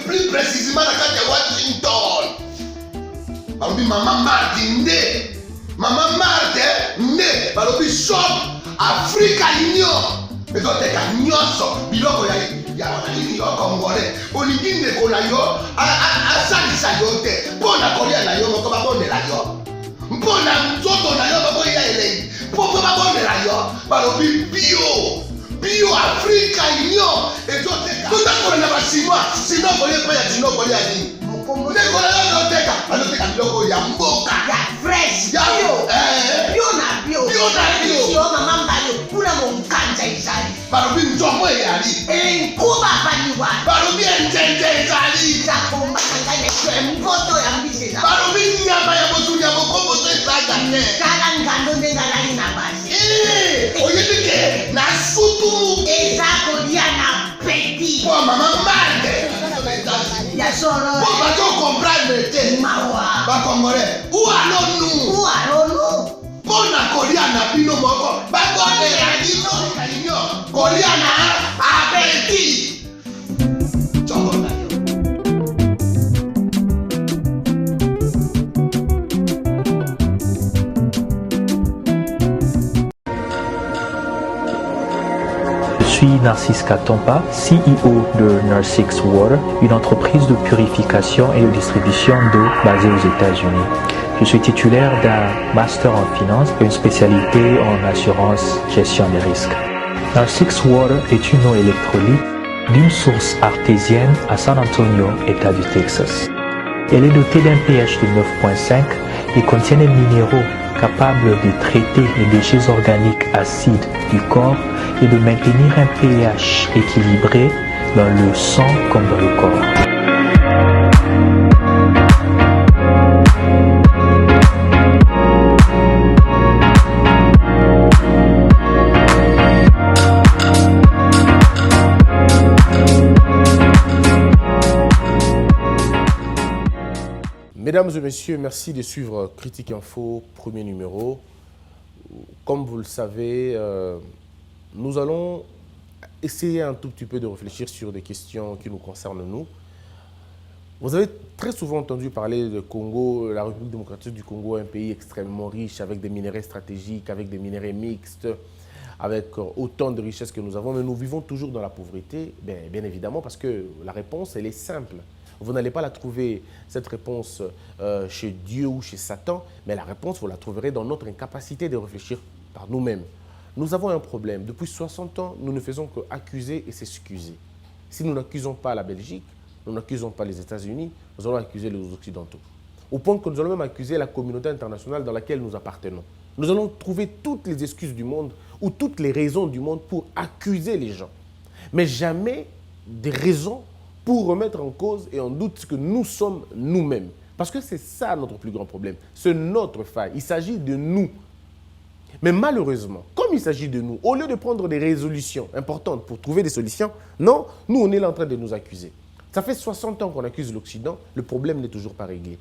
Plus précisément dans Washington. Maman Marthe Maman Marthe né. Shop Africa Union. Mais donc t'es qu'à nyonso. Biloko ya wananini yo Congolais. Olingi ndeko na yo asalisa yo te. Mpona kolia na yo moko babondela yo. Mpona nzoto na yo baboya elei. Poko babondela yo. Balobi bio Africa Union. Et donc t'es qu'à ndako na basinois. Sinon kolia pa ya sinon kolia nini. Ndeko na yo teka. Aloteka biloko ya mboka. Ya fresh. Ya bio na bio. Yo mama mbalo kuna monkanja izali. Balobi nzomo yali. Kuba paniwa. Balobi enjenje ezali. Zakomba ngane mpoto ya mbiseza. Balobi nyama ya botunya bokombo to ezaga ne. Kala ngando ndengalali na basi. Oyedike na sutu. Ezako dia na petit. Kwa mama mande. Ya soro. Pour pas comprendre te. Mawa. Ba Congolais. Où allons-nous? Pona kolia na bino moko. Ba bonne ya bino kalinyo. Kolia na abeti. Chobona yo. Je suis Narcisse Katompa, CEO de Narsix Water, une entreprise de purification et de distribution d'eau basée aux États-Unis. Je suis titulaire d'un master en finance et une spécialité en assurance gestion des risques. Narsix Water est une eau électrolyte d'une source artésienne à San Antonio, État du Texas. Elle est dotée d'un pH de 9.5 et contient des minéraux capables de traiter les déchets organiques acides du corps et de maintenir un pH équilibré dans le sang comme dans le corps. Mesdames et messieurs, merci de suivre Critique Info, premier numéro. Comme vous le savez, nous allons essayer un tout petit peu de réfléchir sur des questions qui nous concernent nous. Vous avez très souvent entendu parler de Congo, la République démocratique du Congo, un pays extrêmement riche, avec des minéraux stratégiques, avec des minéraux mixtes, avec autant de richesses que nous avons, mais nous vivons toujours dans la pauvreté, bien évidemment, parce que la réponse, elle est simple. Vous n'allez pas la trouver, cette réponse, chez Dieu ou chez Satan, mais la réponse, vous la trouverez dans notre incapacité de réfléchir par nous-mêmes. Nous avons un problème. Depuis 60 ans, nous ne faisons qu'accuser et s'excuser. Si nous n'accusons pas la Belgique, nous n'accusons pas les États-Unis, nous allons accuser les Occidentaux. Au point que nous allons même accuser la communauté internationale dans laquelle nous appartenons. Nous allons trouver toutes les excuses du monde ou toutes les raisons du monde pour accuser les gens. Mais jamais des raisons pour remettre en cause et en doute ce que nous sommes nous-mêmes. Parce que c'est ça notre plus grand problème. C'est notre faille. Il s'agit de nous. Mais malheureusement, comme il s'agit de nous, au lieu de prendre des résolutions importantes pour trouver des solutions, non, nous, on est là en train de nous accuser. Ça fait 60 ans qu'on accuse l'Occident, le problème n'est toujours pas réglé.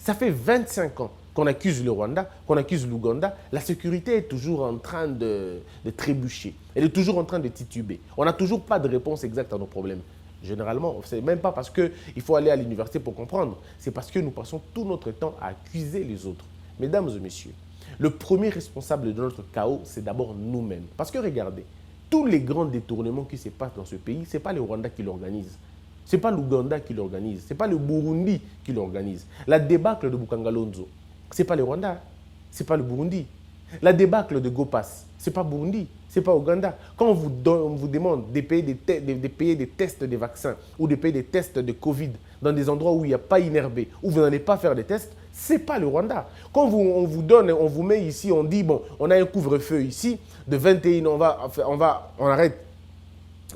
Ça fait 25 ans qu'on accuse le Rwanda, qu'on accuse l'Ouganda, la sécurité est toujours en train de trébucher. Elle est toujours en train de tituber. On n'a toujours pas de réponse exacte à nos problèmes. Généralement, ce n'est même pas parce qu'il faut aller à l'université pour comprendre. C'est parce que nous passons tout notre temps à accuser les autres. Mesdames et messieurs, le premier responsable de notre chaos, c'est d'abord nous-mêmes. Parce que regardez, tous les grands détournements qui se passent dans ce pays, ce n'est pas le Rwanda qui l'organise. Ce n'est pas l'Ouganda qui l'organise. Ce n'est pas le Burundi qui l'organise. La débâcle de Bukangalonzo, ce n'est pas le Rwanda. Ce n'est pas le Burundi. La débâcle de Gopas, ce n'est pas Burundi. Ce n'est pas Ouganda. Quand on vous demande de payer des tests de vaccins ou de payer des tests de Covid dans des endroits où il n'y a pas inherbé, où vous n'allez pas faire des tests, ce n'est pas le Rwanda. Quand on vous donne, on vous met ici, on dit, bon, on a un couvre-feu ici, de 21, on arrête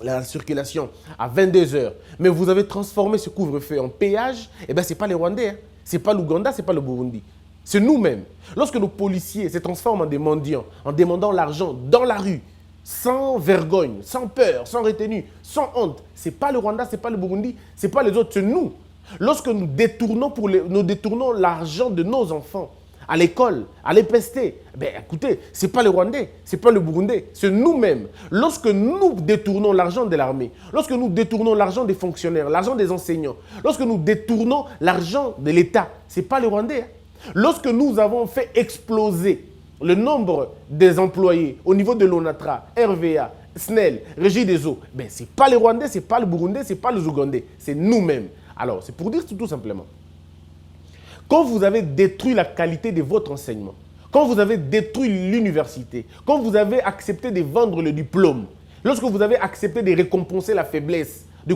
la circulation à 22 h. Mais vous avez transformé ce couvre-feu en péage, eh bien, ce n'est pas les Rwandais, hein. Ce n'est pas l'Ouganda, ce n'est pas le Burundi. C'est nous-mêmes. Lorsque nos policiers se transforment en des mendiants, en demandant l'argent dans la rue, sans vergogne, sans peur, sans retenue, sans honte, ce n'est pas le Rwanda, ce n'est pas le Burundi, ce n'est pas les autres, c'est nous. Lorsque nous détournons l'argent de nos enfants à l'école, à l'EPST. Ben écoutez, ce n'est pas le Rwandais, ce n'est pas le Burundais, c'est nous-mêmes. Lorsque nous détournons l'argent de l'armée, lorsque nous détournons l'argent des fonctionnaires, l'argent des enseignants, lorsque nous détournons l'argent de l'État, ce n'est pas le Rwandais. Lorsque nous avons fait exploser le nombre des employés au niveau de l'ONATRA, RVA, SNEL, Régie des eaux, ben, ce n'est pas les Rwandais, ce n'est pas le Burundais, ce n'est pas les Ougandais, c'est nous-mêmes. Alors, c'est pour dire tout simplement, quand vous avez détruit la qualité de votre enseignement, quand vous avez détruit l'université, quand vous avez accepté de vendre le diplôme, lorsque vous avez accepté de récompenser la faiblesse, de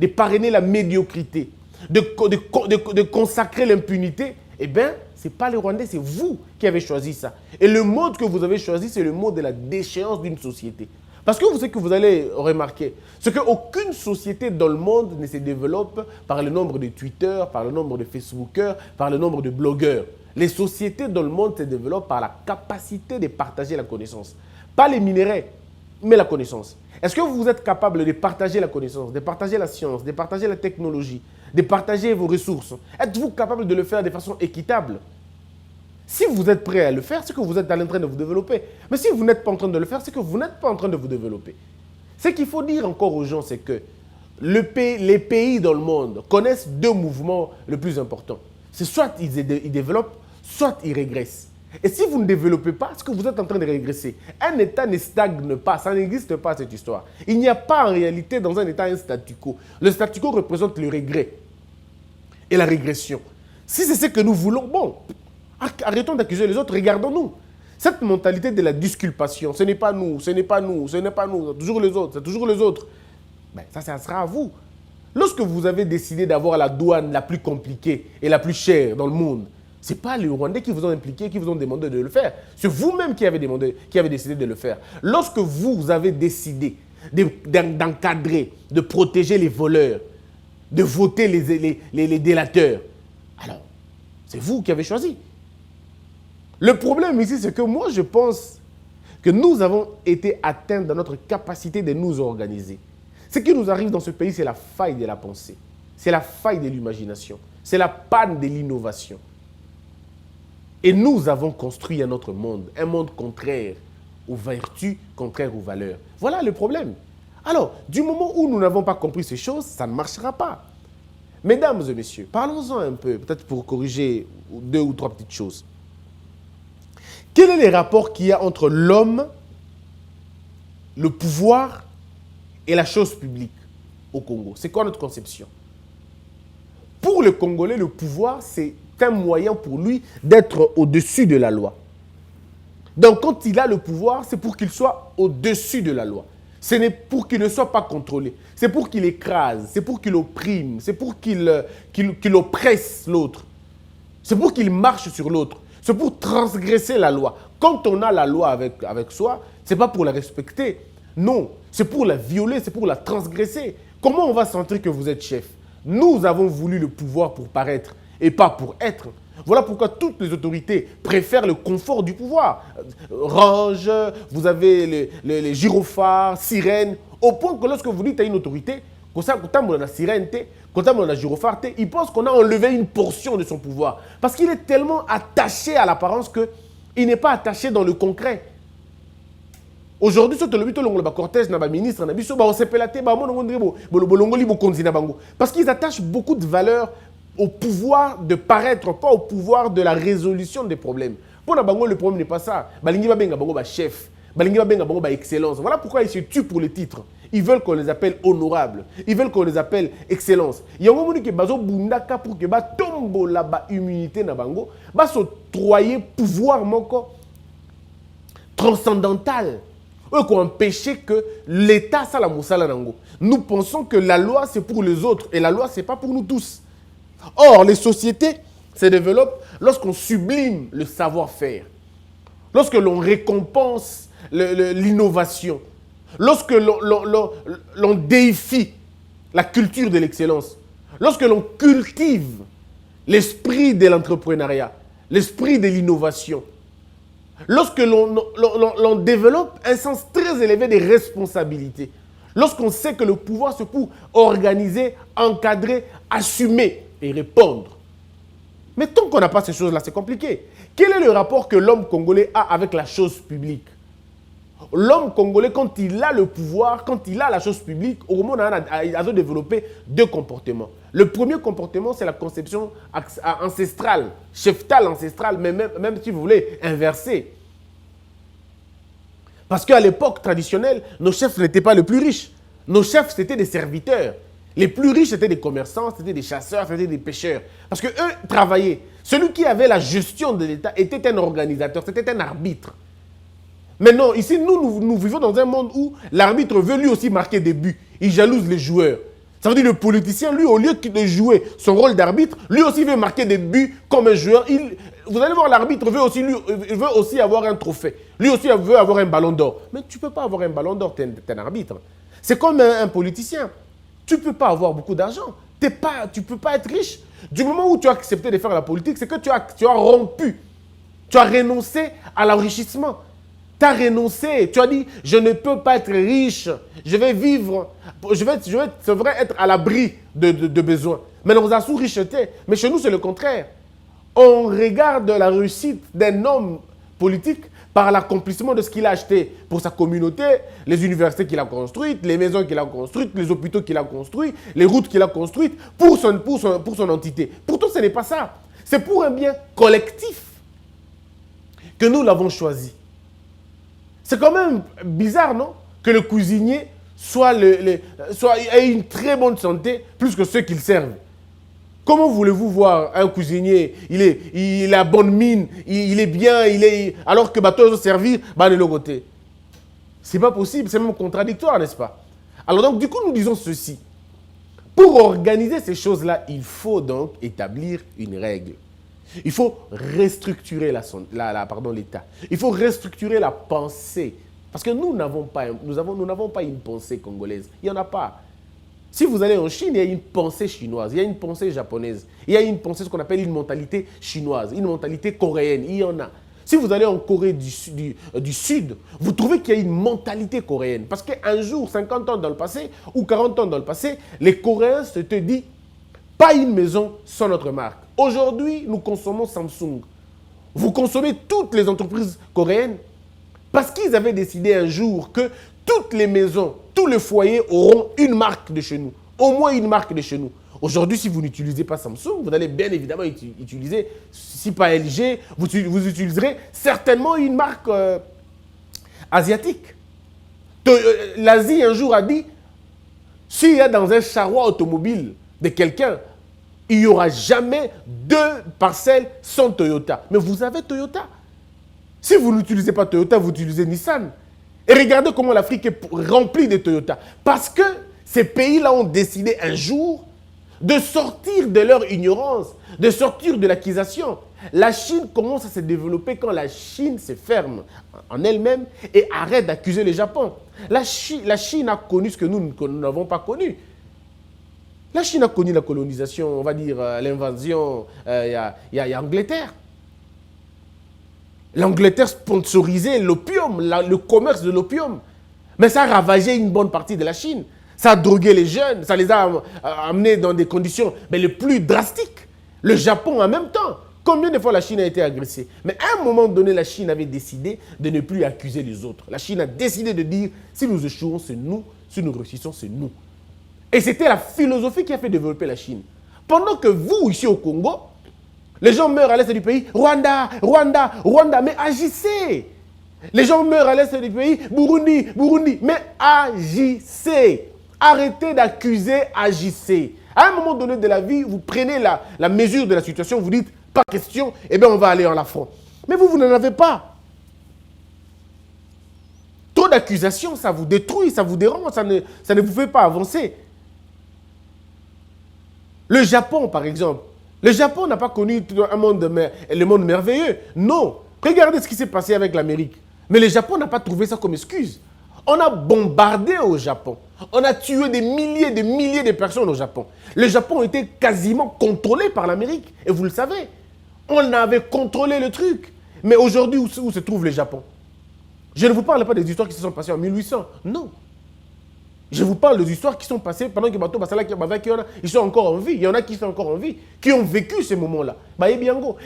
parrainer la médiocrité, de consacrer l'impunité, eh bien, ce n'est pas les Rwandais, c'est vous qui avez choisi ça. Et le mode que vous avez choisi, c'est le mode de la déchéance d'une société. Parce que ce que vous allez remarquer, c'est qu'aucune société dans le monde ne se développe par le nombre de Twitter, par le nombre de Facebookers, par le nombre de blogueurs. Les sociétés dans le monde se développent par la capacité de partager la connaissance. Pas les minéraux, mais la connaissance. Est-ce que vous êtes capable de partager la connaissance, de partager la science, de partager la technologie, de partager vos ressources? Êtes-vous capable de le faire de façon équitable? Si vous êtes prêt à le faire, c'est que vous êtes en train de vous développer. Mais si vous n'êtes pas en train de le faire, c'est que vous n'êtes pas en train de vous développer. Ce qu'il faut dire encore aux gens, c'est que les pays dans le monde connaissent deux mouvements les plus importants. C'est soit ils développent, soit ils régressent. Et si vous ne développez pas, c'est que vous êtes en train de régresser. Un État ne stagne pas, ça n'existe pas cette histoire. Il n'y a pas en réalité dans un État un statu quo. Le statu quo représente le regret et la régression. Si c'est ce que nous voulons, bon, arrêtons d'accuser les autres, regardons-nous. Cette mentalité de la disculpation, ce n'est pas nous, ce n'est pas nous, ce n'est pas nous, c'est toujours les autres, c'est toujours les autres. Ben, ça sera à vous. Lorsque vous avez décidé d'avoir la douane la plus compliquée et la plus chère dans le monde, ce n'est pas les Rwandais qui vous ont impliqué, qui vous ont demandé de le faire. C'est vous-même qui avez décidé de le faire. Lorsque vous avez décidé d'encadrer, de protéger les voleurs, de voter les délateurs, alors, c'est vous qui avez choisi. Le problème ici, c'est que moi, je pense que nous avons été atteints dans notre capacité de nous organiser. Ce qui nous arrive dans ce pays, c'est la faille de la pensée. C'est la faille de l'imagination. C'est la panne de l'innovation. Et nous avons construit un autre monde, un monde contraire aux vertus, contraire aux valeurs. Voilà le problème. Alors, du moment où nous n'avons pas compris ces choses, ça ne marchera pas. Mesdames et messieurs, parlons-en un peu, peut-être pour corriger deux ou trois petites choses. Quel est le rapport qu'il y a entre l'homme, le pouvoir et la chose publique au Congo? C'est quoi notre conception? Pour le Congolais, le pouvoir, c'est un moyen pour lui d'être au-dessus de la loi. Donc, quand il a le pouvoir, c'est pour qu'il soit au-dessus de la loi. Ce n'est pour qu'il ne soit pas contrôlé. C'est pour qu'il écrase, c'est pour qu'il opprime, c'est pour qu'il oppresse l'autre. C'est pour qu'il marche sur l'autre. C'est pour transgresser la loi. Quand on a la loi avec soi, ce n'est pas pour la respecter. Non, c'est pour la violer, c'est pour la transgresser. Comment on va sentir que vous êtes chef? Nous avons voulu le pouvoir pour paraître et pas pour être. Voilà pourquoi toutes les autorités préfèrent le confort du pouvoir. Range, vous avez les gyrophares, sirènes, au point que lorsque vous dites à une autorité, quand on a la sirène, quand on a la gyrophare, il pense qu'on a enlevé une portion de son pouvoir. Parce qu'il est tellement attaché à l'apparence qu'il n'est pas attaché dans le concret. Aujourd'hui, ce que le cortège, le ministre, parce qu'ils attachent beaucoup de valeur au pouvoir de paraître, pas au pouvoir de la résolution des problèmes. Pour le problème n'est pas ça. Balingi va benga bango ba chef, balingi va benga bango ba excellence. Voilà pourquoi ils se tuent pour le titre. Ils veulent qu'on les appelle honorables. Ils veulent qu'on les appelle excellence. Il y a un moment qui bazo bundaka pour que ba tombo la ba immunité na bango, ba s'octroyer pouvoir moko transcendantal. Eux qui ont empêché que l'État ça la moussala nango. Nous pensons que la loi c'est pour les autres et la loi c'est pas pour nous tous. Or, les sociétés se développent lorsqu'on sublime le savoir-faire, lorsque l'on récompense l'innovation, lorsque l'on déifie la culture de l'excellence, lorsque l'on cultive l'esprit de l'entrepreneuriat, l'esprit de l'innovation, lorsque l'on développe un sens très élevé des responsabilités, lorsqu'on sait que le pouvoir c'est pour organiser, encadrer, assumer et répondre. Mais tant qu'on n'a pas ces choses-là, c'est compliqué. Quel est le rapport que l'homme congolais a avec la chose publique? L'homme congolais, quand il a le pouvoir, quand il a la chose publique, au monde a développé deux comportements. Le premier comportement, c'est la conception ancestrale, cheftal ancestrale, mais même si vous voulez, inversée. Parce qu'à l'époque traditionnelle, nos chefs n'étaient pas les plus riches. Nos chefs, c'était des serviteurs. Les plus riches, c'était des commerçants, c'était des chasseurs, c'était des pêcheurs. Parce qu'eux travaillaient. Celui qui avait la gestion de l'État était un organisateur, c'était un arbitre. Mais non, ici, nous vivons dans un monde où l'arbitre veut lui aussi marquer des buts. Il jalouse les joueurs. Ça veut dire le politicien, lui, au lieu de jouer son rôle d'arbitre, lui aussi veut marquer des buts comme un joueur. Vous allez voir, l'arbitre veut aussi avoir un trophée. Lui aussi veut avoir un ballon d'or. Mais tu ne peux pas avoir un ballon d'or, tu es un arbitre. C'est comme un politicien. Tu ne peux pas avoir beaucoup d'argent. Tu ne peux pas être riche. Du moment où tu as accepté de faire la politique, c'est que tu as rompu. Tu as renoncé à l'enrichissement. Tu as renoncé. Tu as dit, je ne peux pas être riche. Je vais vivre. C'est vrai, être à l'abri de besoins. Mais nous avons richeté. Mais chez nous, c'est le contraire. On regarde la réussite d'un homme politique par l'accomplissement de ce qu'il a acheté pour sa communauté, les universités qu'il a construites, les maisons qu'il a construites, les hôpitaux qu'il a construits, les routes qu'il a construites pour son entité. Pourtant, ce n'est pas ça. C'est pour un bien collectif que nous l'avons choisi. C'est quand même bizarre, non? Que le cuisinier ait une très bonne santé plus que ceux qu'il servent. Comment voulez-vous voir un cuisinier, il a bonne mine, il est bien, alors que bateau servir, de l'autre côté. C'est pas possible, c'est même contradictoire, n'est-ce pas? Alors donc, du coup, nous disons ceci. Pour organiser ces choses-là, il faut donc établir une règle. Il faut restructurer l'État. Il faut restructurer la pensée. Parce que nous n'avons pas une pensée congolaise. Il n'y en a pas. Si vous allez en Chine, il y a une pensée chinoise, il y a une pensée japonaise, il y a une pensée, ce qu'on appelle une mentalité chinoise, une mentalité coréenne, il y en a. Si vous allez en Corée du Sud, vous trouvez qu'il y a une mentalité coréenne. Parce qu'un jour, 50 ans dans le passé, ou 40 ans dans le passé, les Coréens se te disent, pas une maison sans notre marque. Aujourd'hui, nous consommons Samsung. Vous consommez toutes les entreprises coréennes parce qu'ils avaient décidé un jour que toutes les maisons, tous les foyers auront une marque de chez nous. Au moins une marque de chez nous. Aujourd'hui, si vous n'utilisez pas Samsung, vous allez bien évidemment utiliser, si pas LG, vous utiliserez certainement une marque asiatique. L'Asie, un jour, a dit, s'il y a dans un charroi automobile de quelqu'un, il n'y aura jamais 2 parcelles sans Toyota. Mais vous avez Toyota. Si vous n'utilisez pas Toyota, vous utilisez Nissan. Et regardez comment l'Afrique est remplie de Toyota. Parce que ces pays-là ont décidé un jour de sortir de leur ignorance, de sortir de l'accusation. La Chine commence à se développer quand la Chine se ferme en elle-même et arrête d'accuser le Japon. La Chine a connu ce que nous n'avons pas connu. La Chine a connu la colonisation, on va dire l'invasion, il y a Angleterre. L'Angleterre sponsorisait l'opium, le commerce de l'opium. Mais ça a ravagé une bonne partie de la Chine. Ça a drogué les jeunes, ça les a amenés dans des conditions les plus drastiques. Le Japon en même temps. Combien de fois la Chine a été agressée? Mais à un moment donné, la Chine avait décidé de ne plus accuser les autres. La Chine a décidé de dire, si nous échouons, c'est nous. Si nous réussissons, c'est nous. Et c'était la philosophie qui a fait développer la Chine. Pendant que vous, ici au Congo, les gens meurent à l'est du pays, Rwanda, Rwanda, Rwanda, mais agissez. Les gens meurent à l'est du pays, Burundi, Burundi, mais agissez. Arrêtez d'accuser, agissez. À un moment donné de la vie, vous prenez la mesure de la situation, vous dites, pas question, eh bien on va aller en affront. Mais vous n'en avez pas. Trop d'accusations, ça vous détruit, ça vous dérange, ça ne vous fait pas avancer. Le Japon, par exemple. Le Japon n'a pas connu le monde merveilleux. Non. Regardez ce qui s'est passé avec l'Amérique. Mais le Japon n'a pas trouvé ça comme excuse. On a bombardé au Japon. On a tué des milliers de personnes au Japon. Le Japon était quasiment contrôlé par l'Amérique. Et vous le savez. On avait contrôlé le truc. Mais aujourd'hui, où se trouve le Japon? Je ne vous parle pas des histoires qui se sont passées en 1800. Non. Je vous parle des histoires qui sont passées pendant que Bato Basala ils sont encore en vie. Il y en a qui sont encore en vie, qui ont vécu ces moments-là.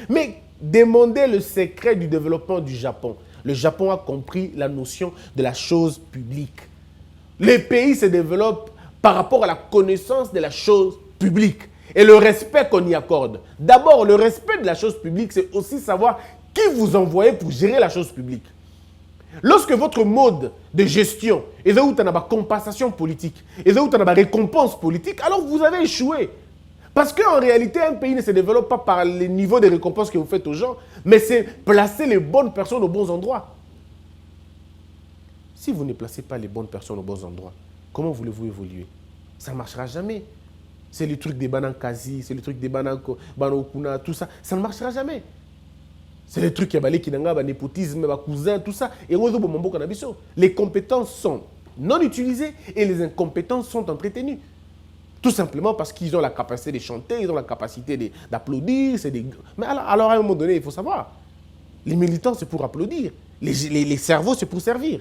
Mais demandez le secret du développement du Japon. Le Japon a compris la notion de la chose publique. Les pays se développent par rapport à la connaissance de la chose publique et le respect qu'on y accorde. D'abord, le respect de la chose publique, c'est aussi savoir qui vous envoyez pour gérer la chose publique. Lorsque votre mode de gestion est où tu as une compensation politique, et où tu as une récompense politique, alors vous avez échoué. Parce qu'en réalité, un pays ne se développe pas par les niveaux de récompenses que vous faites aux gens, mais c'est placer les bonnes personnes aux bons endroits. Si vous ne placez pas les bonnes personnes aux bons endroits, comment voulez-vous évoluer? Ça ne marchera jamais. C'est le truc des bananes quasi, c'est le truc des bananes okuna, tout ça. Ça ne marchera jamais. C'est le truc qui a népotisme, cousin, tout ça. Et les compétences sont non utilisées et les incompétences sont entretenues. Tout simplement parce qu'ils ont la capacité de chanter, ils ont la capacité d'applaudir. Mais alors, à un moment donné, il faut savoir, les militants, c'est pour applaudir. Les cerveaux, c'est pour servir.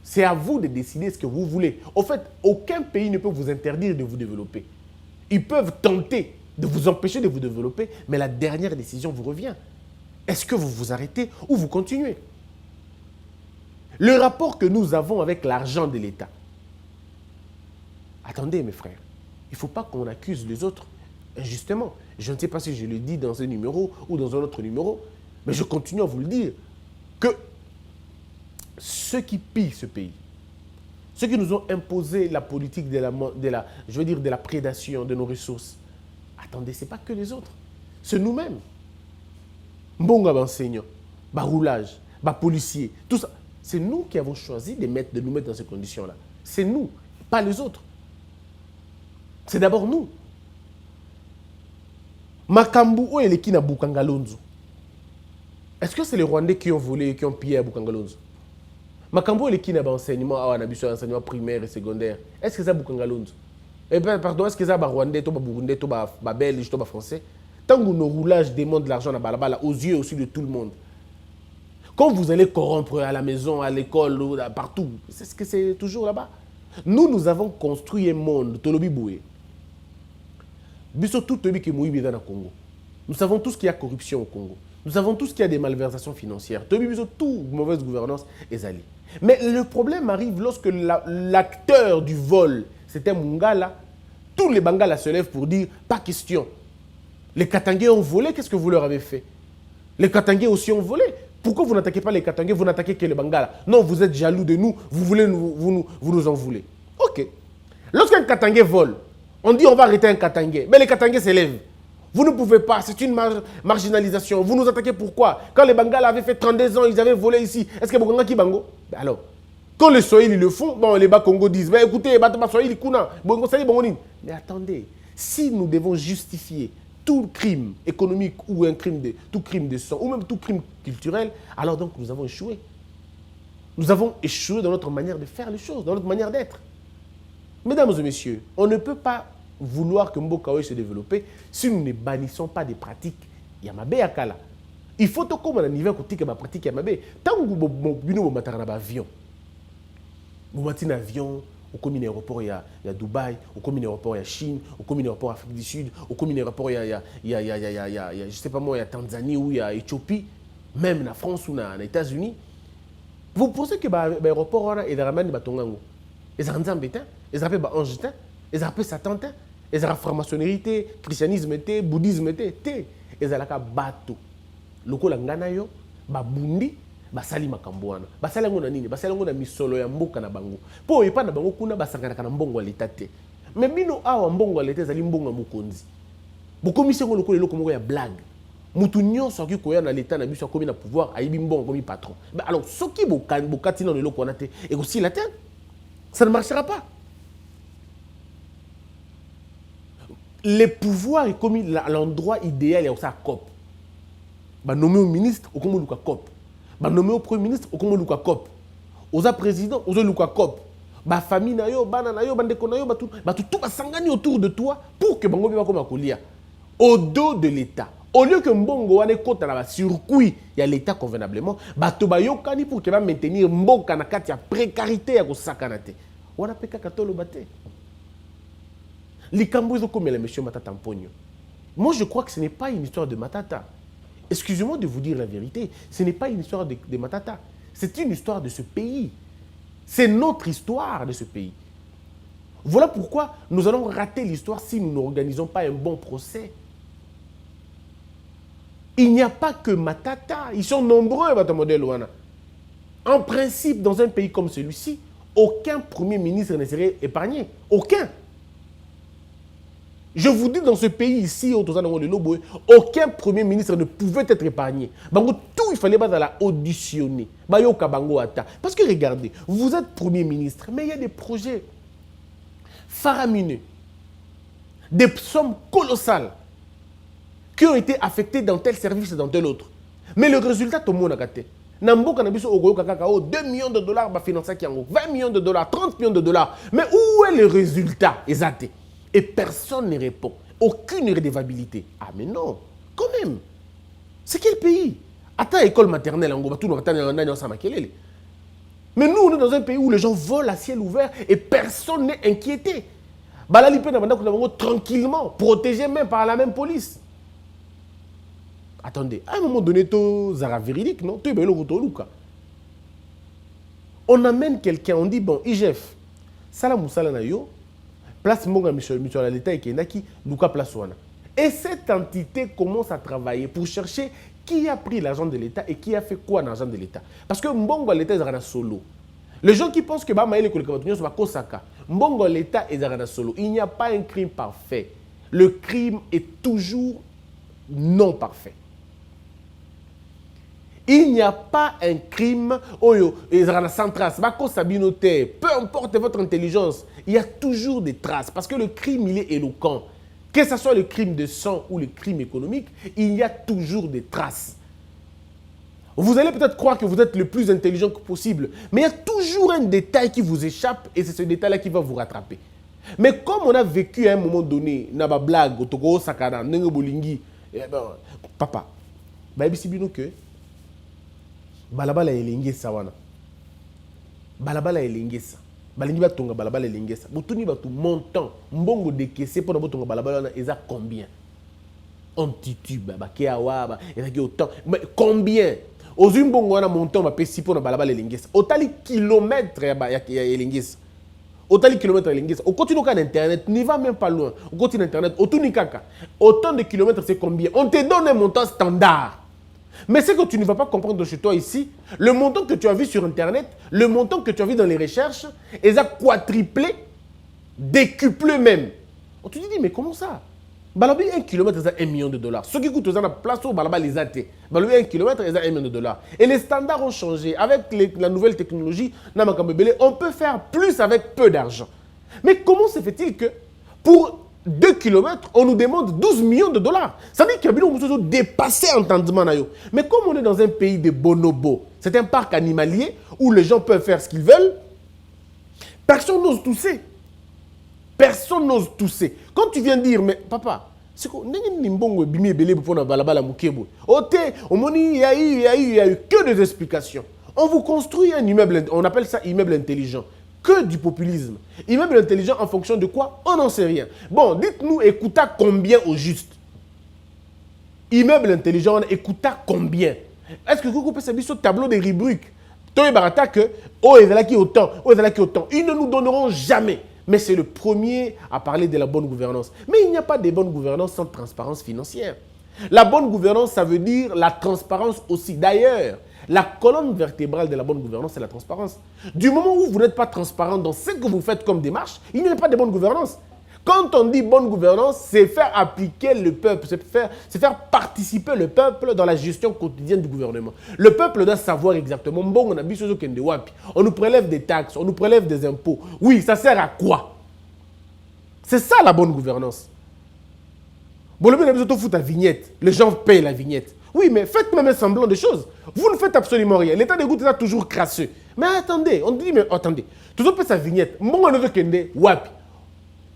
C'est à vous de décider ce que vous voulez. Au fait, aucun pays ne peut vous interdire de vous développer. Ils peuvent tenter de vous empêcher de vous développer, mais la dernière décision vous revient. Est-ce que vous vous arrêtez ou vous continuez? Le rapport que nous avons avec l'argent de l'État. Attendez, mes frères. Il ne faut pas qu'on accuse les autres injustement. Je ne sais pas si je le dis dans un numéro ou dans un autre numéro, mais je continue à vous le dire que ceux qui pillent ce pays, ceux qui nous ont imposé la politique de la prédation de nos ressources, attendez, ce n'est pas que les autres, c'est nous-mêmes. Mbonga enseignant, roulage, policier, tout ça. C'est nous qui avons choisi de nous mettre dans ces conditions-là. C'est nous, pas les autres. C'est d'abord nous. Makambu ou eleki na Bukangalonzo. Est-ce que c'est les Rwandais qui ont volé et qui ont pillé à Bukangalonzo? Makambu ou eleki na enseignement primaire et secondaire. Est-ce que c'est Bukangalonzo? Eh bien, pardon, est-ce que c'est Rwandais, Burundais, Belge, Français? Tant que nos roulages demandent de l'argent à Balabala, aux yeux aussi de tout le monde. Quand vous allez corrompre à la maison, à l'école, partout, c'est ce que c'est toujours là-bas. Nous avons construit un monde, Tolobi Boué. Nous savons tous qu'il y a corruption au Congo. Nous savons tous qu'il y a des malversations financières. Tout mauvaise gouvernance est allée. Mais le problème arrive lorsque l'acteur du vol, c'était Mungala. Tous les Bangala se lèvent pour dire, pas question. Les Katangais ont volé, qu'est-ce que vous leur avez fait? Les Katangais aussi ont volé. Pourquoi vous n'attaquez pas les Katangais, vous n'attaquez que les Bangala? Non, vous êtes jaloux de nous, vous nous en voulez. Ok. Lorsqu'un Katangais vole, on dit on va arrêter un Katangais. Mais les Katangais s'élèvent. Vous ne pouvez pas, c'est une marginalisation. Vous nous attaquez pourquoi? Quand les Bangala avaient fait 32 ans, ils avaient volé ici. Est-ce que Bonganga qui bango? Alors, quand les Sohili le font, bon, les Bas-Congo disent, mais écoutez, Sohili Kuna, mais attendez, si nous devons justifier tout crime économique ou tout crime de sang, ou même tout crime culturel, alors donc nous avons échoué. Nous avons échoué dans notre manière de faire les choses, dans notre manière d'être. Mesdames et messieurs, on ne peut pas vouloir que Mbokawe se développe si nous ne bannissons pas des pratiques Yamabe Akala. Il faut que comme on a niveau côté que ma pratique Yamabe, tant que vous avez un avion, vous avez un avion, au commun aéroport il y a Dubaï, au commun aéroport il y a Chine, au commun aéroport Afrique du Sud, au commun aéroport il y a je sais pas moi, il y a Tanzanie ou il y a Éthiopie, même en France ou aux États-Unis. Vous pensez que l'aéroport est dans le Batongango? Ils ont un bétain, ils ont un ange, ils ont un satan, ils ont la franc-maçonnerie, christianisme, bouddhisme, ils ont un bateau. Loko la ngana yo, babundi, basali makambo wana. Basali ngo na nini? Basali ngo na misolo ya mboka na bango. Po yepa na bango kuna basangana kana mbongo aleta te. Mais bino awa mbongo aleta zali mbongo mukonzi. Bokomisi ngo loko lelo komoko ya blague. Mutu nyonso ki koya na l'état na biso akomi na pouvoir ayibi mbongo komi patron. Mais alors soki bokati na lelo kona te et aussi la terre, ça ne marchera pas. Les pouvoirs est comme l'endroit idéal est ça COP. Bah nommé au ministre au comme luka COP. Bah nommé au premier ministre au comme luka COP. Aux président aux luka COP. Bah famille na yo, bana na yo, bandeko na yo, tout basangani autour de toi pour que bango biba comme akolia. Au dos de l'État. Au lieu que mbongo wane kota na ba circuit ya l'État convenablement, bato ba yokani pour que ba maintenir mboka na kati ya précarité ya ko sakana te. wana pe kaka toloba te. Likambo ezokomela monsieur Matata Mponyo. Moi je crois que ce n'est pas une histoire de Matata. Excusez-moi de vous dire la vérité, ce n'est pas une histoire de Matata. C'est une histoire de ce pays. C'est notre histoire de ce pays. Voilà pourquoi nous allons rater l'histoire si nous n'organisons pas un bon procès. Il n'y a pas que Matata, ils sont nombreux, votre modèle Wana. En principe, dans un pays comme celui-ci, aucun premier ministre ne serait épargné. Aucun. Je vous dis, dans ce pays ici, aucun premier ministre ne pouvait être épargné. Tout, il fallait la auditionner. Parce que regardez, vous êtes premier ministre, mais il y a des projets faramineux, des sommes colossales qui ont été affectés dans tel service et dans tel autre. Mais le résultat, tout le monde a gâté. 2 millions de dollars, 20 millions de dollars, 30 millions de dollars. Mais où est le résultat exact? Et personne ne répond. Aucune redevabilité. Ah mais non, quand même. C'est quel pays? Attends, école maternelle, mais nous, on est dans un pays où les gens volent à ciel ouvert et personne n'est inquiété. Tranquillement, protégé même par la même police. Attendez, à un moment donné, Zara véridique, non? On amène quelqu'un, on dit, bon, IGF, Salam Moussala Nayo, place Monga Mutualité et Kenaki, Luka place Wana. Et cette entité commence à travailler pour chercher qui a pris l'argent de l'État et qui a fait quoi dans l'argent de l'État. Parce que Mbongo l'État est solo. Les gens qui pensent que Bamaïle Kolekabatounion c'est Kosaka. Mbongo l'État est solo. Il n'y a pas un crime parfait. Le crime est toujours non parfait. Il n'y a pas un crime sans trace. Peu importe votre intelligence, il y a toujours des traces. Parce que le crime, il est éloquent. Que ce soit le crime de sang ou le crime économique, il y a toujours des traces. Vous allez peut-être croire que vous êtes le plus intelligent que possible, mais il y a toujours un détail qui vous échappe et c'est ce détail-là qui va vous rattraper. Mais comme on a vécu à un moment donné, Naba Blague, Otogo Sakana, Nengo Bolingi, papa, Baibisibino que balabala elengesa wana. Balabala elengesa. Balingi batonga balabala elengesa. Botuni batu montant mbongo décaissé pour botonga balabala na eza combien? On titube ba keawa ezaki autant. Mais combien? Ozui mbongo wana montant ba pesi pour na balabala elengesa. Otali kilomètre ya elengesa. Otali kilomètre elengesa. On continue quand internet, n'y va même pas loin. On continue internet, otuni kaka. Autant de kilomètres c'est combien? On te donne un montant standard. Mais ce que tu ne vas pas comprendre chez toi ici, le montant que tu as vu sur Internet, le montant que tu as vu dans les recherches, ils ont quadruplé, décuplé même. On te dit, mais comment ça? Balabi 1 km, c'est 1 million de dollars. Ce qui coûte dans la place où Balaba les a été. Balabi 1 km, c'est 1 million de dollars. Et les standards ont changé. Avec la nouvelle technologie, on peut faire plus avec peu d'argent. Mais comment se fait-il que pour 2 km, on nous demande 12 millions de dollars. Ça veut dire qu'il y a besoin de dépasser l'entendement. Mais comme on est dans un pays de bonobos, c'est un parc animalier où les gens peuvent faire ce qu'ils veulent, personne n'ose tousser. Personne n'ose tousser. Quand tu viens dire, mais papa, c'est quoi? Il y a eu que des explications. On vous construit un immeuble, on appelle ça immeuble intelligent. Que du populisme. Immeuble intelligent en fonction de quoi? On n'en sait rien. Bon, dites-nous, écoutez combien au juste? Immeuble intelligent, écoutez combien? Est-ce que vous pouvez ce tableau de rubriques? Ils ne nous donneront jamais. Mais c'est le premier à parler de la bonne gouvernance. Mais il n'y a pas de bonne gouvernance sans transparence financière. La bonne gouvernance, ça veut dire la transparence aussi. D'ailleurs, la colonne vertébrale de la bonne gouvernance, c'est la transparence. Du moment où vous n'êtes pas transparent dans ce que vous faites comme démarche, il n'y a pas de bonne gouvernance. Quand on dit bonne gouvernance, c'est faire appliquer le peuple, c'est faire participer le peuple dans la gestion quotidienne du gouvernement. Le peuple doit savoir exactement, bon, on nous prélève des taxes, on nous prélève des impôts. Oui, ça sert à quoi? C'est ça la bonne gouvernance. Bon, le bien ta vignette, les gens payent la vignette. Oui, mais faites même un semblant de choses. Vous ne faites absolument rien. L'état de goutte est toujours crasseux. Mais attendez, on dit, mais attendez. Tout le monde fait sa vignette. Mon on veut kende, wapi.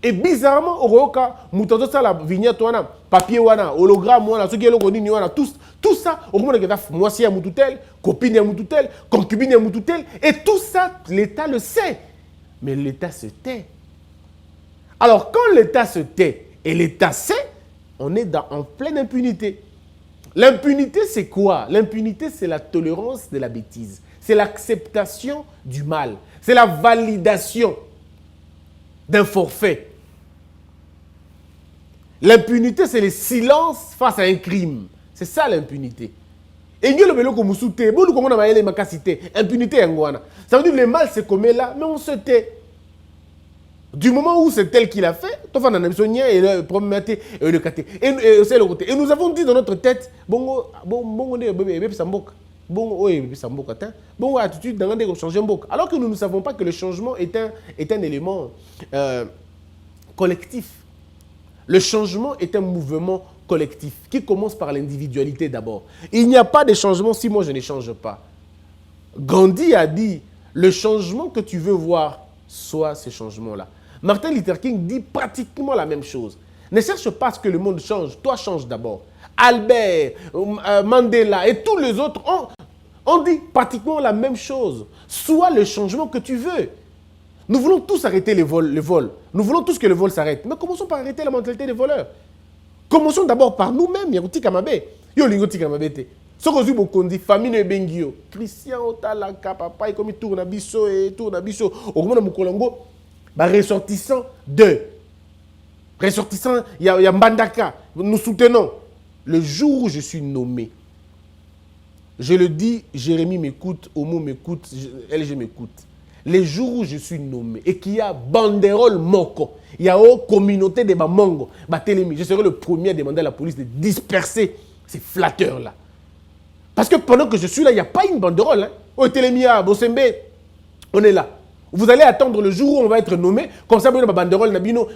Et bizarrement, au Roka, moutoto ça la vignette, wana, papier, wana, hologramme, wana, ce qui est le goni, wana, tout ça, au moment que moitié à moutoutel, copine à moutoutel, concubine à moutoutel, et tout ça, l'État le sait. Mais l'État se tait. Alors, quand l'État se tait et l'État sait, on est en pleine impunité. L'impunité, c'est quoi? L'impunité, c'est la tolérance de la bêtise. C'est l'acceptation du mal. C'est la validation d'un forfait. L'impunité, c'est le silence face à un crime. C'est ça l'impunité. Impunité, ça veut dire que le mal se commet là, mais on se tait. Du moment où c'est tel qu'il a fait, et nous avons dit dans notre tête, alors que nous ne savons pas que le changement est un élément collectif. Le changement est un mouvement collectif qui commence par l'individualité d'abord. Il n'y a pas de changement si moi je ne change pas. Gandhi a dit, le changement que tu veux voir, soit ce changement-là. Martin Luther King dit pratiquement la même chose. Ne cherche pas à ce que le monde change, toi change d'abord. Albert, Mandela et tous les autres ont dit pratiquement la même chose. Soit le changement que tu veux. Nous voulons tous arrêter le vol. Nous voulons tous que le vol s'arrête. Mais commençons par arrêter la mentalité des voleurs. Commençons d'abord par nous-mêmes. Yangoti Kamabe. Yo lingoti Kamabe te. Sokozu bokondi famille ebengio. Christian Otalaka papa et comme tourna biso et tourna biso. Okomona mukolongo ba ressortissant de. Ressortissant il y a Mbandaka. Nous soutenons le jour où je suis nommé. Je le dis, Jérémie m'écoute, Omo m'écoute, LG m'écoute. Les jours où je suis nommé et qu'il y a banderole moko, il y a une communauté de Bamongo, je serai le premier à demander à la police de disperser ces flatteurs-là. Parce que pendant que je suis là, il n'y a pas une banderole. Au Télémia, Bosembe, on est là. Vous allez attendre le jour où on va être nommé, comme ça, la banderole, Nabino,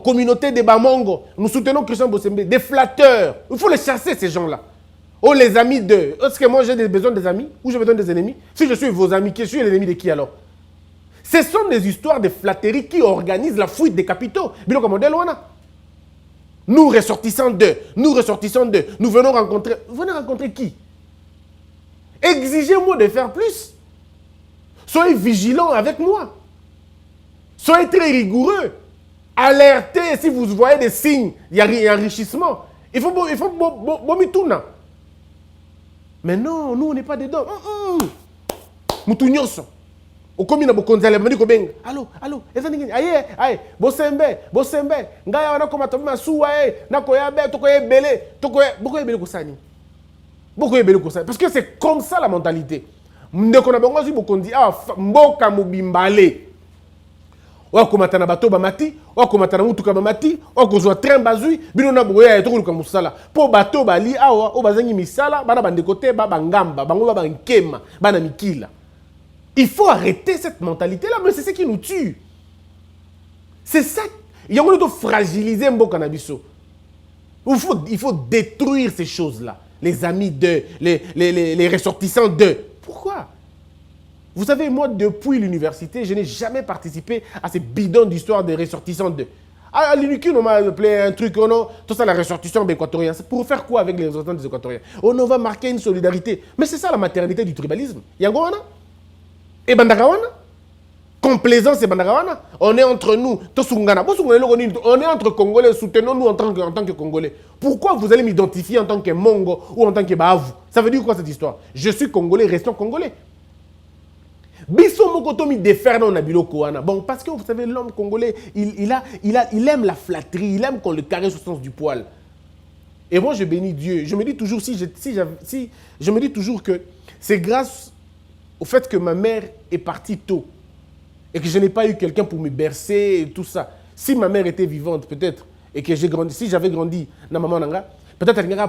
communauté de Bamongo, nous soutenons Christian Bosembe, des flatteurs. Il faut les chasser, ces gens-là. Oh, les amis de... Est-ce que moi j'ai besoin des amis ou j'ai besoin des ennemis? Si je suis vos amis, je suis l'ennemi de qui alors? Ce sont des histoires de flatterie qui organisent la fuite des capitaux. Nous ressortissons d'eux, nous venons rencontrer... Vous venez rencontrer qui? Exigez-moi de faire plus. Soyez vigilants avec moi. Soyez très rigoureux. Alertez si vous voyez des signes d'enrichissement. Il faut bon. Mais non, nous on n'est pas dedans. Moutounyoso. Au commune Bokonzale, m'a dit Kobenga. Allô, aïe, Bosembe, ngaya wana koma tobima suwa na koyabe, tokoye belé, boko yebele kosani. Parce que c'est comme ça la mentalité. Ndeko na bango zi bokondi mboka mobimbale. Wakomata na bato bamati, wakomata na mutuka bamati, wakozwa train bazui, bino na boya etokuluka musala. Po bato bali awa, o bazangi misala, bana bandekote ba bangamba, bango ba bankema, bana mikila. Il faut arrêter cette mentalité-là, mais c'est ce qui nous tue. C'est ça. Il y a un peu fragiliser mboka na biso. Il faut détruire ces choses-là. Les amis de, les ressortissants de. Pourquoi? Vous savez, moi, depuis l'université, je n'ai jamais participé à ces bidons d'histoire des ressortissants de. À l'UNICU, on m'a appelé un truc, tout ça, la ressortissant équatorien. C'est pour faire quoi avec les ressortissants des équatoriens? On va marquer une solidarité. Mais c'est ça la maternité du tribalisme. Yangoana? Et Bandarawana? Complaisance et Bandarawana? On est entre nous. On est entre Congolais. Soutenons-nous en tant que Congolais. Pourquoi vous allez m'identifier en tant que Mongo ou en tant que Bahavu? Ça veut dire quoi cette histoire? Je suis Congolais, restons Congolais. Bon, parce que vous savez, l'homme congolais, il aime la flatterie, il aime qu'on le caresse au sens du poil. Et moi, je bénis Dieu. Je me dis toujours, je me dis toujours que c'est grâce au fait que ma mère est partie tôt et que je n'ai pas eu quelqu'un pour me bercer et tout ça. Si ma mère était vivante, peut-être, et que j'ai grandi, si j'avais grandi dans maman nanga, peut-être elle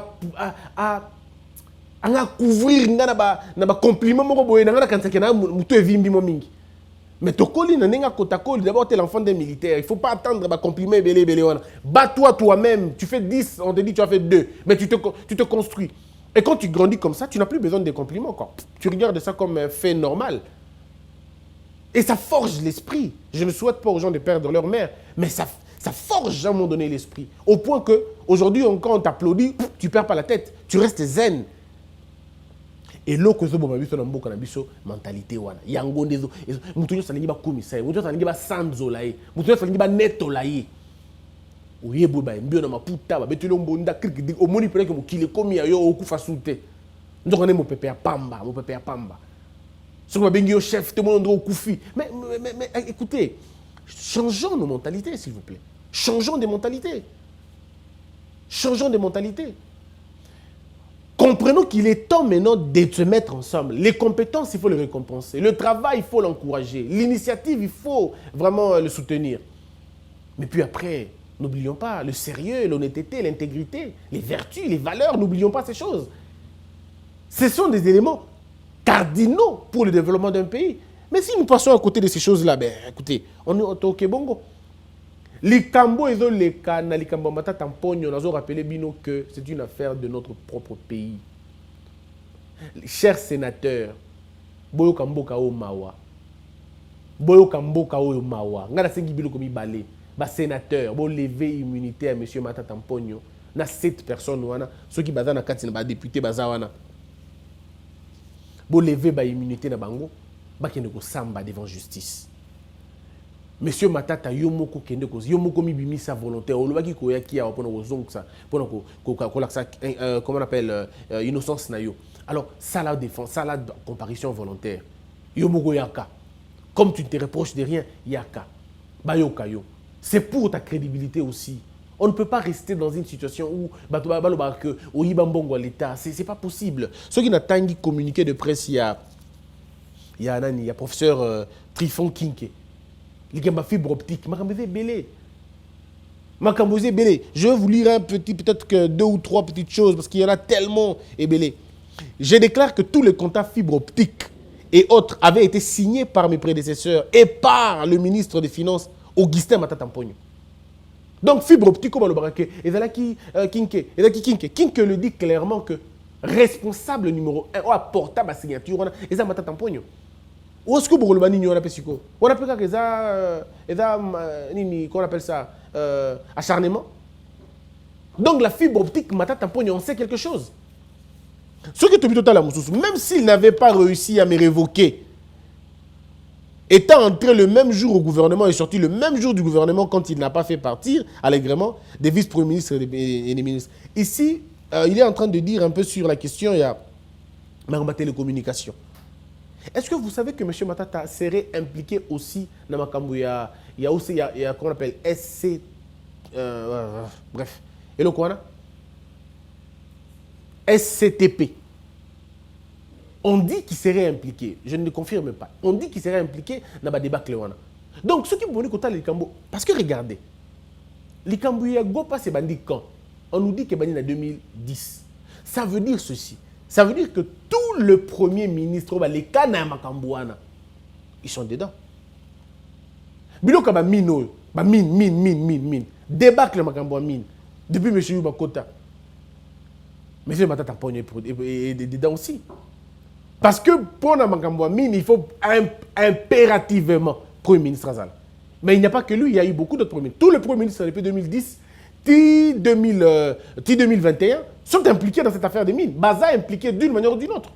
à couvrir na compliment moko boye na kanisa ke na mutu evimbi mo mingi. Mais tokoli na nenga kotakoli d'abord t'es l'enfant des militaires, il faut pas attendre ba compliment belé wana. Bats-toi toi-même, tu fais 10, on te dit tu as fait 2, mais tu te construis. Et quand tu grandis comme ça, tu n'as plus besoin de compliments quoi. Tu regardes ça comme un fait normal. Et ça forge l'esprit. Je ne souhaite pas aux gens de perdre leur mère, mais ça forge à un moment donné l'esprit. Au point que aujourd'hui quand on t'applaudit, tu perds pas la tête, tu restes zen. Et l'autre chose, c'est mentalité. Yango ndezo. Mutunyo salingi ba commissaire. Mutunyo salingi ba sanzolaye. Mutunyo salingi ba netolaye. Oyebo ba mbio na maputa ba betelo mbonda kiriki omoni pele que mokile komi ayo okufa sute. Nzoko ne mo pepe ya pamba, mo pepe ya pamba. Ce qu'on bengi au chef, tout le monde au koufi. Mais écoutez, changeons nos mentalités, s'il vous plaît. Changeons des mentalités. Changeons des mentalités. Comprenons qu'il est temps maintenant de se mettre ensemble. Les compétences, il faut les récompenser. Le travail, il faut l'encourager. L'initiative, il faut vraiment le soutenir. Mais puis après, n'oublions pas le sérieux, l'honnêteté, l'intégrité, les vertus, les valeurs. N'oublions pas ces choses. Ce sont des éléments cardinaux pour le développement d'un pays. Mais si nous passons à côté de ces choses-là, ben écoutez, on est au Kebongo. Likambo ezo leka na likambo matata mponyo nazo rappeler bino que c'est une affaire de notre propre pays. Chers sénateurs, boyo kamboka o mawa. Boyo kamboka o mawa. Ngana sengi bilo komi balé. Ba sénateur, bo lever immunité à monsieur Matata Mponyo na 7 personnes wana, ceux qui baza na kati na ba député baza wana. Bo lever ba immunité na bango, ba kende ko samba devant justice. Monsieur Matata yomoko kende ko yomoko mibimisa volontaire olobaki ko yaki ya pona ko zongsa pona ko laksa comment on appelle innocence na yo. Alors ça la défense, ça la comparution volontaire. Yomoko yaka. Comme tu ne te reproches de rien, yaka. Bayoka yo. C'est pour ta crédibilité aussi. On ne peut pas rester dans une situation où c'est pas possible. Ceux qui n'attendent communiqué de presse, il y a professeur Trifon Kinke. Il y a ma fibre optique. Je vais vous lire un petit, peut-être que 2 ou 3 petites choses, parce qu'il y en a tellement ébélé. Je déclare que tous les contrats fibre optique et autres avaient été signés par mes prédécesseurs et par le ministre des Finances, Augustin Matata Mponyo. Donc, fibre optique, comme le baraké, et Kinke le dit clairement que responsable numéro 1, apporta ma signature, et ça Matata Mponyo. Où est-ce que vous avez on appelle ça? On appelle ça, qu'on appelle ça, acharnement. Donc, la fibre optique Matata Mponyo, on sait quelque chose. Ce qui est total à Moussous, même s'il n'avait pas réussi à me révoquer, étant entré le même jour au gouvernement et sorti le même jour du gouvernement quand il n'a pas fait partir allègrement des vice-premiers ministres et des ministres. Ici, il est en train de dire un peu sur la question, il y a ma télécommunication. Est-ce que vous savez que M. Matata serait impliqué aussi dans ma cambo? Il y a aussi, il y a qu'on appelle SC... bref. Et le quoi? SCTP. On dit qu'il serait impliqué. Je ne le confirme pas. On dit qu'il serait impliqué dans le débat Cléwana. Donc, ceux qui vont dire que les Cambo, parce que regardez, les Cambo, il y a go pas ces bandits quand on nous dit que bandit en 2010. Ça veut dire ceci. Ça veut dire que tout le premier ministre, les Kanama Kambouana, ils sont dedans. Biloko ba mine. Débacle Makambouana mine. Depuis M. Yubakota. M. Matata Mponyo est dedans aussi. Parce que pour Namakambouana mine, il faut impérativement Premier ministre Azal. Mais il n'y a pas que lui, il y a eu beaucoup d'autres premiers ministres. Tous les premiers ministres depuis 2010, 2021 sont impliqués dans cette affaire des mines. Baza est impliqué d'une manière ou d'une autre.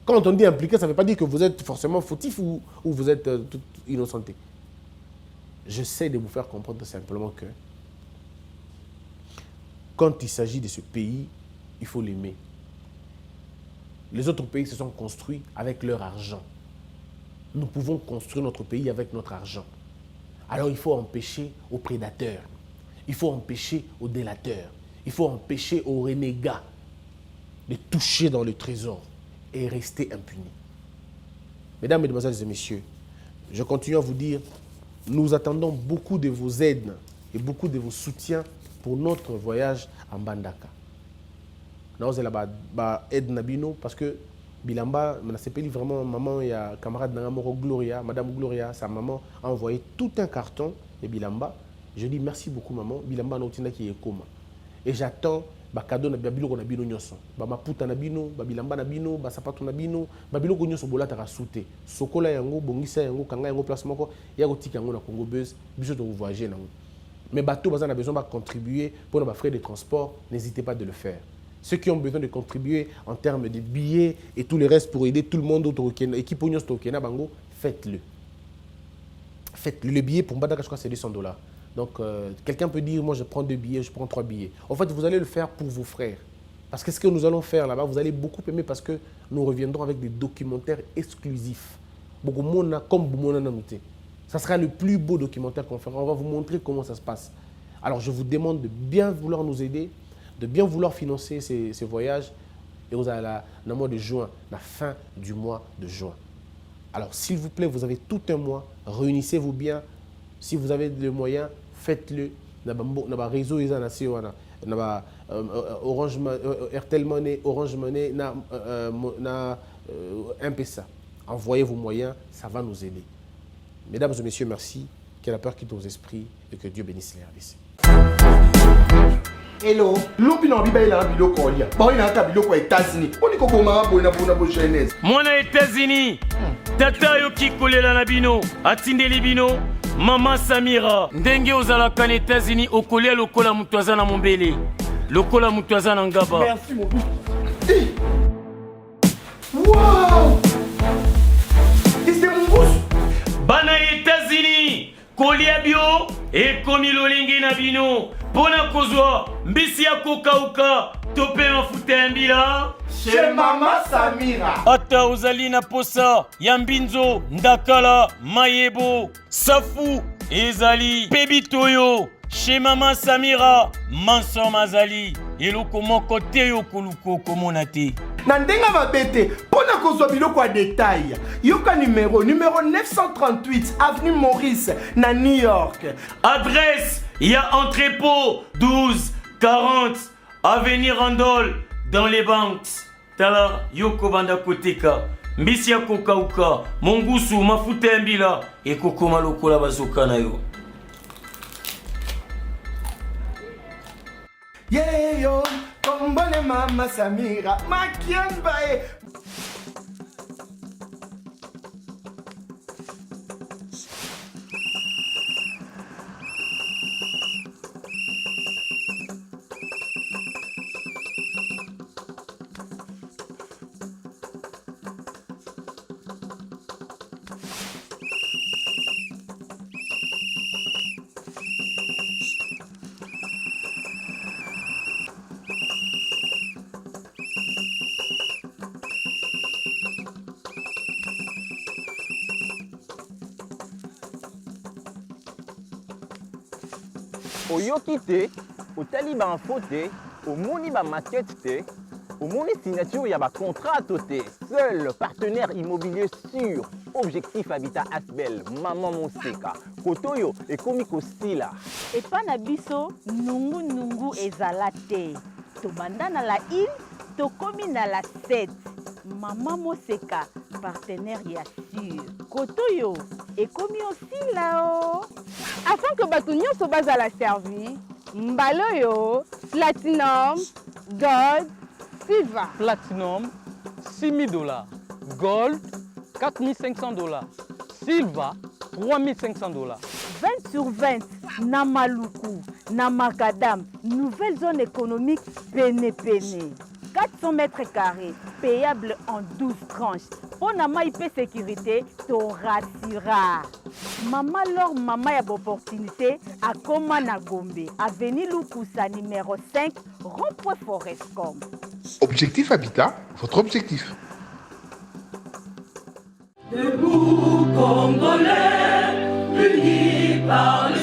Quand on dit impliqué, ça ne veut pas dire que vous êtes forcément fautif ou vous êtes tout innocenté. J'essaie de vous faire comprendre simplement que quand il s'agit de ce pays, il faut l'aimer. Les autres pays se sont construits avec leur argent. Nous pouvons construire notre pays avec notre argent. Alors il faut empêcher aux prédateurs. Il faut empêcher aux délateurs. Il faut empêcher aux renégats de toucher dans le trésor et rester impunis. Mesdames, Mesdemoiselles et Messieurs, je continue à vous dire, nous attendons beaucoup de vos aides et beaucoup de vos soutiens pour notre voyage en Mbandaka. Nous avons aide Nabino parce que Bilamba, vraiment, maman, il y a camarade Nangamoro Gloria, Madame Gloria, sa maman a envoyé tout un carton de Bilamba. Je dis merci beaucoup maman, Bilamba Nautina qui est coma. Et j'attends cadeau na biloko na bino nyonso. Maputa na bino, Bilamba na bino, sapato na bino, biloko nyonso bolata ka souté. Sokola yango, bongisa yango, kanga yango place moko, ya ko tika yango na Congo Buzz, biso to voyager nango. Mais bateau bazana besoin de contribuer pour nos frais de transport, n'hésitez pas de le faire. Ceux qui ont besoin de contribuer en termes de billets et tout le reste pour aider tout le monde autour du équipe Oignon Stokena Bango, faites-le. Faites-le. Le billet pour Mbadaka, je crois, c'est $200. Donc, quelqu'un peut dire, moi, je prends 2 billets, je prends 3 billets. En fait, vous allez le faire pour vos frères. Parce que ce que nous allons faire là-bas, vous allez beaucoup aimer parce que nous reviendrons avec des documentaires exclusifs. Beaucoup de monde comme Boumona Namouté. Ça sera le plus beau documentaire qu'on fera. On va vous montrer comment ça se passe. Alors, je vous demande de bien vouloir nous aider, de bien vouloir financer ces voyages. Et vous allez dans le mois de juin, la fin du mois de juin. Alors, s'il vous plaît, vous avez tout un mois, réunissez-vous bien. Si vous avez les moyens, faites-le. Dans le réseau, il y a Orange, Airtel Money, Orange Money, M-Pesa. Envoyez vos moyens, ça va nous aider. Mesdames et messieurs, merci. Que la peur quitte vos esprits et que Dieu bénisse les RDC. Hello. Lupino biba ila biloko olia. Ba ina ka biloko États-Unis. Oni ko koma bona jeunesse. Mwana États-Unis. Tata yo kikolela na bino, atindeli bino. Mama Samira, ndenge ozalaka na États-Unis okolia lokola mutu aza na mombele. Lokola mutu aza na ngaba. Merci mon but. Wow! C'est mon bouche. Bana États-Unis, kolia bio et komi lolingi na bino. Pona kozwa mbisi ya kokauka tope mafuta ya mbila. Chez Mama Samira. Ata ozali na posa ya mbinzo, ndakala, mayebo, safu, ezali, pebitoyo. Chez Mama Samira, manso mazali. Eloko moko te yo koluko komona te. Na ndenga babete, pona kozwa biloko ya détail. Yoka numéro 938 avenue Maurice na New York. Adresse, il y a entrepôt 1240 avenue Randol dans les banques. Tala yoko banda koteka. Mbisi ya kokauka, mongusu, mafuta ya mbila ekokoma lokola bazoka na yo. Yeah yo, kombone Mama Samira, makiambae. Oyoki te, otali ba info te, omoni ba maquette te, omoni signature ya ba contrat te. Seul partenaire immobilier sûr, Objectif Habitat Asbel, Maman Moseka, Kotoyo et Komiko Sila. Et pas na biso, nungu ezala te. Tobanda na la île, tokomi na la 7. Maman Moseka, partenaire ya sûr. Kotoyo et komi aussi là-haut. Afin que bato nyonso bazala servi, mbaloyo, platinum, gold, silver. Platinum, $6,000. Gold, $4,500. Silver, $3,500. 20 sur 20, na Maluku, na Makadam, nouvelle zone économique Pene. 400 mètres carrés, payable en 12 tranches. Pour na IP sécurité, to rassura. Maman lor maman y a opportunité à Koma na Gombe, avenue Lukusa numéro 5, rond-point Forestcom. Objectif Habitat, votre objectif. Debout Congolais, unis par le